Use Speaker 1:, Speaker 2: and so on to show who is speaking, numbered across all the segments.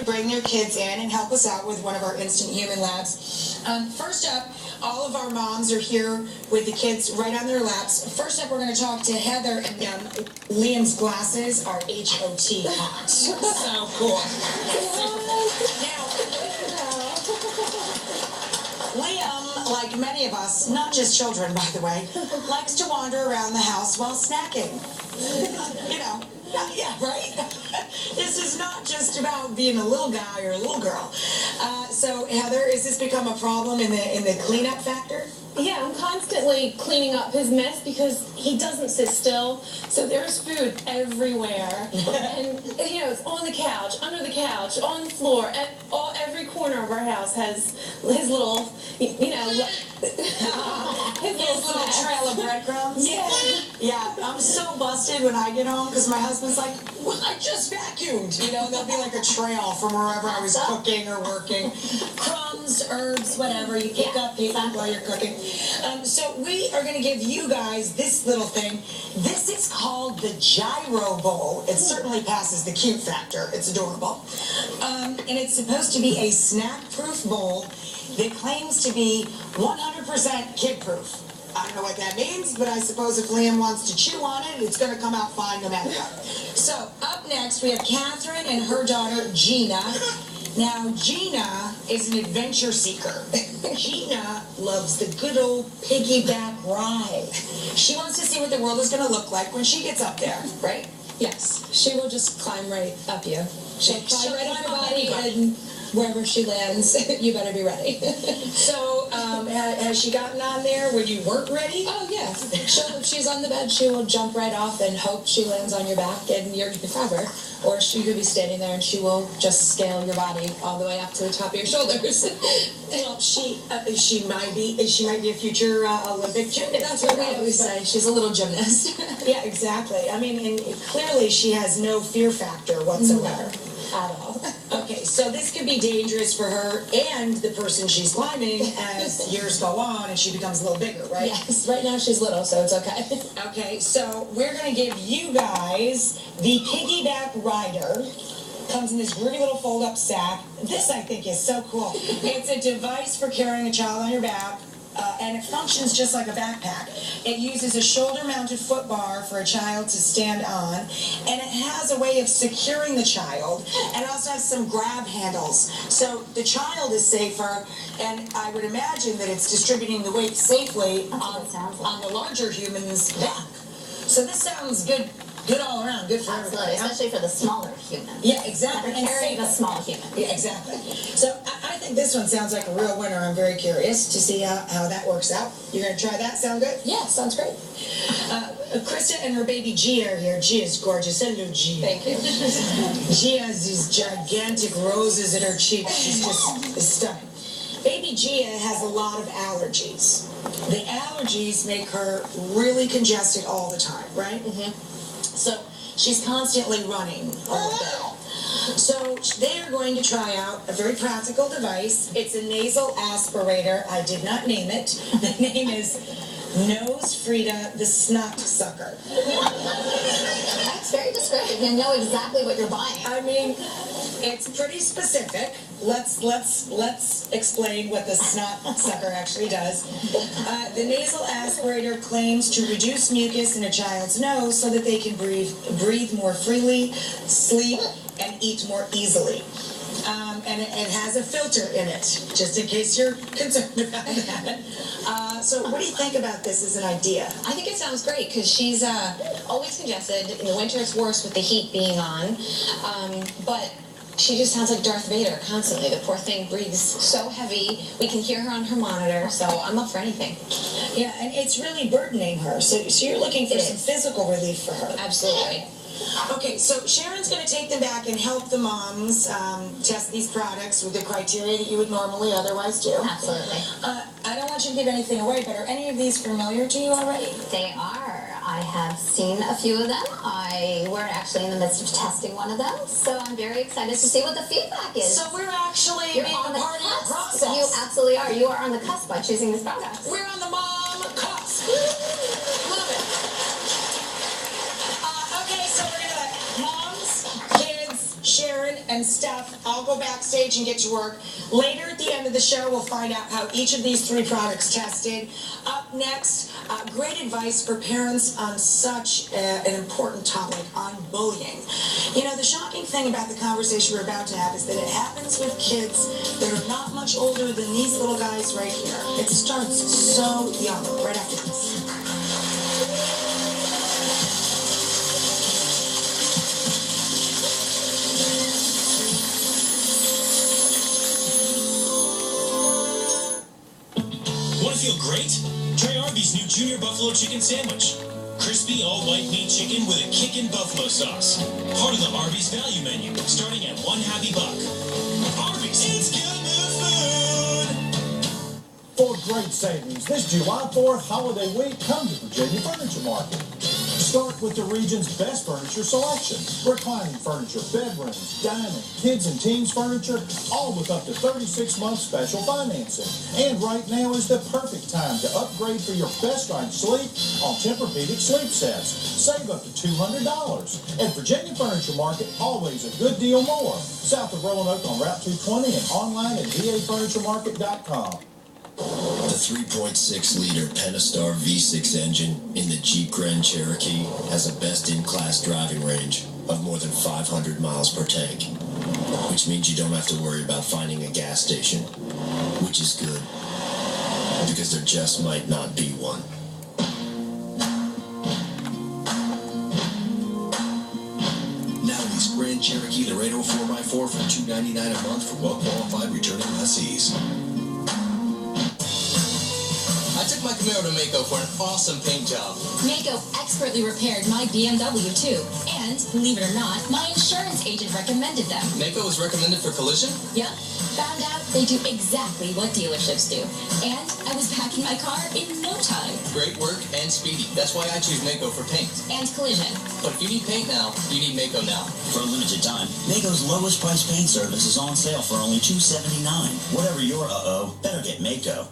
Speaker 1: Bring your kids in and help us out with one of our instant human labs. First up, all of our moms are here with the kids right on their laps. First up, we're going to talk to Heather, and Liam's glasses are H-O-T hot. So cool. Now, Liam, like many of us, not just children, by the way, likes to wander around the house while snacking. You know. Yeah, right? This is not just about being a little guy or a little girl. So, Heather, has this become a problem in the cleanup factor?
Speaker 2: Yeah, I'm constantly cleaning up his mess because he doesn't sit still. So there's food everywhere. And, you know, it's on the couch, under the couch, on the floor. And every corner of our house has his little, you know, his
Speaker 1: little trail of breadcrumbs?
Speaker 2: Yeah.
Speaker 1: Yeah, I'm so busted when I get home because my husband's like, well, I just vacuumed. You know, there'll be like a trail from wherever I was cooking or working. Crumbs, herbs, whatever. You pick up while you're cooking. So we are going to give you guys this little thing. This is called the Gyro Bowl. It certainly passes the cute factor. It's adorable. And it's supposed to be a snack-proof bowl that claims to be 100% kid-proof. I don't know what that means, but I suppose if Liam wants to chew on it, it's going to come out fine no matter what. So up next, we have Catherine and her daughter, Gina. Now, Gina is an adventure seeker. Gina loves the good old piggyback ride. She wants to see what the world is going to look like when she gets up there, right?
Speaker 2: Yes, she will just climb right up you. She'll climb right up your body, and wherever she lands, you better be ready.
Speaker 1: So, has she gotten on there when you weren't ready?
Speaker 2: Oh, yeah. If she's on the bed, she will jump right off and hope she lands on your back and you're covered. Or she could be standing there and she will just scale your body all the way up to the top of your shoulders.
Speaker 1: Well, she might be a future Olympic gymnast.
Speaker 2: That's what we always say. She's a little gymnast.
Speaker 1: Yeah, exactly. I mean, and clearly she has no fear factor whatsoever.
Speaker 2: At all.
Speaker 1: Okay, so this could be dangerous for her and the person she's climbing as years go on and she becomes a little bigger, right?
Speaker 2: Yes, right now she's little, so it's okay.
Speaker 1: Okay, so we're going to give you guys the piggyback rider. Comes in this groovy little fold-up sack. This, I think, is so cool. It's a device for carrying a child on your back. And it functions just like a backpack. It uses a shoulder-mounted foot bar for a child to stand on, and it has a way of securing the child, and it also has some grab handles. So the child is safer, and I would imagine that it's distributing the weight safely on the larger human's back. So this sounds good. Good all around, good for everybody.
Speaker 3: Especially for the smaller human.
Speaker 1: Yeah, exactly.
Speaker 3: And carrying a small human.
Speaker 1: Yeah, exactly. So I think this one sounds like a real winner. I'm very curious to see how that works out. You're going to try that? Sound good?
Speaker 2: Yeah, sounds great.
Speaker 1: Krista and her baby Gia are here. Gia's gorgeous. Hello, Gia.
Speaker 2: Thank you.
Speaker 1: Gia has these gigantic roses in her cheeks. She's just stunning. Baby Gia has a lot of allergies. The allergies make her really congested all the time, right?
Speaker 2: Mm-hmm.
Speaker 1: So she's constantly running a little bit. So they are going to try out a very practical device. It's a nasal aspirator. I did not name it. The name is Nose Frida the Snot Sucker.
Speaker 3: That's very descriptive. You know exactly what you're buying.
Speaker 1: I mean, it's pretty specific. Let's explain what the snot sucker actually does. The nasal aspirator claims to reduce mucus in a child's nose so that they can breathe more freely, sleep, and eat more easily. And it has a filter in it, just in case you're concerned about that. So what do you think about this as an idea?
Speaker 4: I think it sounds great because she's always congested. In the winter, it's worse with the heat being on. But she just sounds like Darth Vader constantly. The poor thing breathes so heavy. We can hear her on her monitor, so I'm up for anything.
Speaker 1: Yeah, and it's really burdening her. So you're looking for some physical relief for her.
Speaker 4: Absolutely.
Speaker 1: Okay, so Sharon's going to take them back and help the moms test these products with the criteria that you would normally otherwise do.
Speaker 3: Absolutely.
Speaker 1: I don't want you to give anything away, but are any of these familiar to you already?
Speaker 3: They are. I have seen a few of them. We're actually in the midst of testing one of them, so I'm very excited to see what the feedback is.
Speaker 1: So we're actually being a part of the process.
Speaker 3: You absolutely are. You are on the cusp by choosing this product.
Speaker 1: We're on the mom cusp. Love it. Okay, so we're going to let moms, kids, Sharon, and and stuff. I'll go backstage and get to work. Later at the end of the show, we'll find out how each of these 3 products tested. Up next, great advice for parents on such an important topic, on bullying. You know, the shocking thing about the conversation we're about to have is that it happens with kids that are not much older than these little guys right here. It starts so young, right after this.
Speaker 5: Want to feel great? Try Arby's new Junior Buffalo Chicken Sandwich. Crispy, all-white meat chicken with a kickin' buffalo sauce. Part of the Arby's value menu, starting at $1 happy buck. Arby's, it's good food!
Speaker 6: For great savings this July 4th holiday week, come to Virginia Furniture Market. Start with the region's best furniture selection. Reclining furniture, bedrooms, dining, kids and teens furniture, all with up to 36 months special financing. And right now is the perfect time to upgrade for your best night's sleep on Tempur-Pedic sleep sets. Save up to $200. At Virginia Furniture Market, always a good deal more. South of Roanoke on Route 220 and online at vafurnituremarket.com.
Speaker 7: The 3.6-liter Pentastar V6 engine in the Jeep Grand Cherokee has a best-in-class driving range of more than 500 miles per tank, which means you don't have to worry about finding a gas station, which is good, because there just might not be one. Now lease Grand Cherokee Laredo 4x4 for $299 a month for well-qualified returning lessees.
Speaker 8: I took my Camaro to Mako for an awesome paint job.
Speaker 9: Mako expertly repaired my BMW too. And, believe it or not, my insurance agent recommended them.
Speaker 8: Mako was recommended for collision?
Speaker 9: Yep. Found out they do exactly what dealerships do. And I was back in my car in no time.
Speaker 8: Great work and speedy. That's why I choose Mako for paint.
Speaker 9: And collision.
Speaker 8: But if you need paint now, you need Mako now.
Speaker 10: For a limited time, Mako's lowest price paint service is on sale for only $279. Whatever your better get Mako.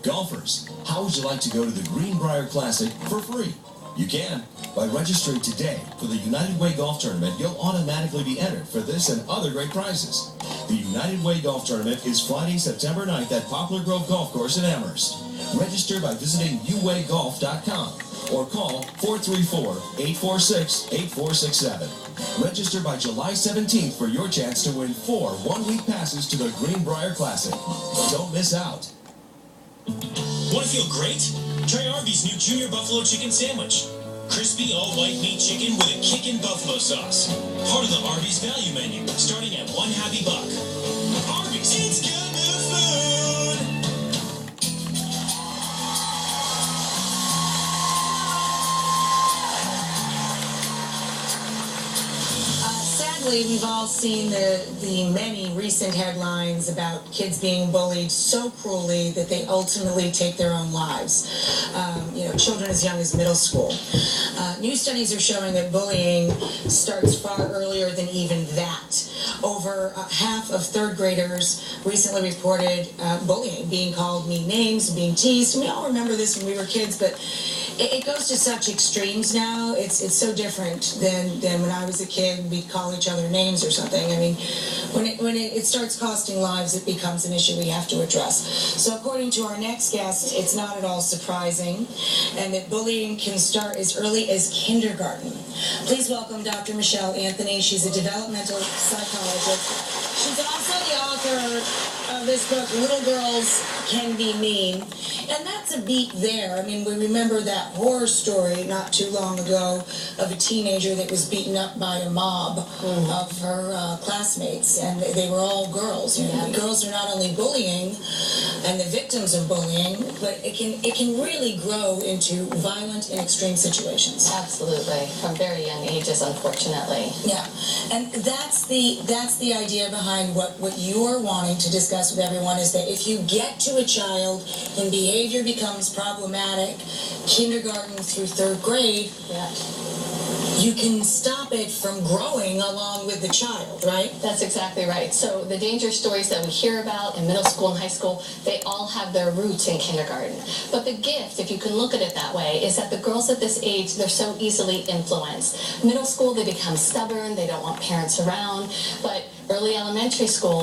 Speaker 11: Golfers, how would you like to go to the Greenbrier Classic for free? You can. By registering today for the United Way Golf Tournament, you'll automatically be entered for this and other great prizes. The United Way Golf Tournament is Friday, September 9th at Poplar Grove Golf Course in Amherst. Register by visiting uwaygolf.com or call 434-846-8467. Register by July 17th for your chance to win 4 one-week passes to the Greenbrier Classic. Don't miss out.
Speaker 5: Want to feel great? Try Arby's new Junior Buffalo Chicken Sandwich. Crispy, all-white meat chicken with a kickin' buffalo sauce. Part of the Arby's value menu, starting at $1 happy buck. Arby's, it's good food!
Speaker 1: Sadly, we've all seen the many recent headlines about kids being bullied so cruelly that they ultimately take their own lives. Children as young as middle school. New studies are showing that bullying starts far earlier than even that. Over half of third graders recently reported bullying, being called mean names, being teased. And we all remember this when we were kids, but it goes to such extremes now. It's so different than when I was a kid. We'd call each other names or something. I mean, when it starts costing lives, it becomes an issue we have to address. So according to our next guest, it's not at all surprising, and that bullying can start as early as kindergarten. Please welcome Dr. Michelle Anthony. She's a developmental psychologist. She's also the author of this book, Little Girls Can Be Mean. And that's a beat there. I mean, we remember that horror story not too long ago of a teenager that was beaten up by a mob of her classmates, and they were all girls. Girls are not only bullying and the victims of bullying, but it can really grow into violent and extreme situations.
Speaker 9: Absolutely. From very young ages, unfortunately.
Speaker 1: Yeah. And that's the idea behind what you're wanting to discuss with everyone, is that if you get to a child when behavior becomes problematic, kindergarten through third grade, you can stop it from growing along with the child, right?
Speaker 2: That's exactly right. So the danger stories that we hear about in middle school and high school, they all have their roots in kindergarten. But the gift, if you can look at it that way, is that the girls at this age, they're so easily influenced. Middle school, they become stubborn, they don't want parents around, but early elementary school,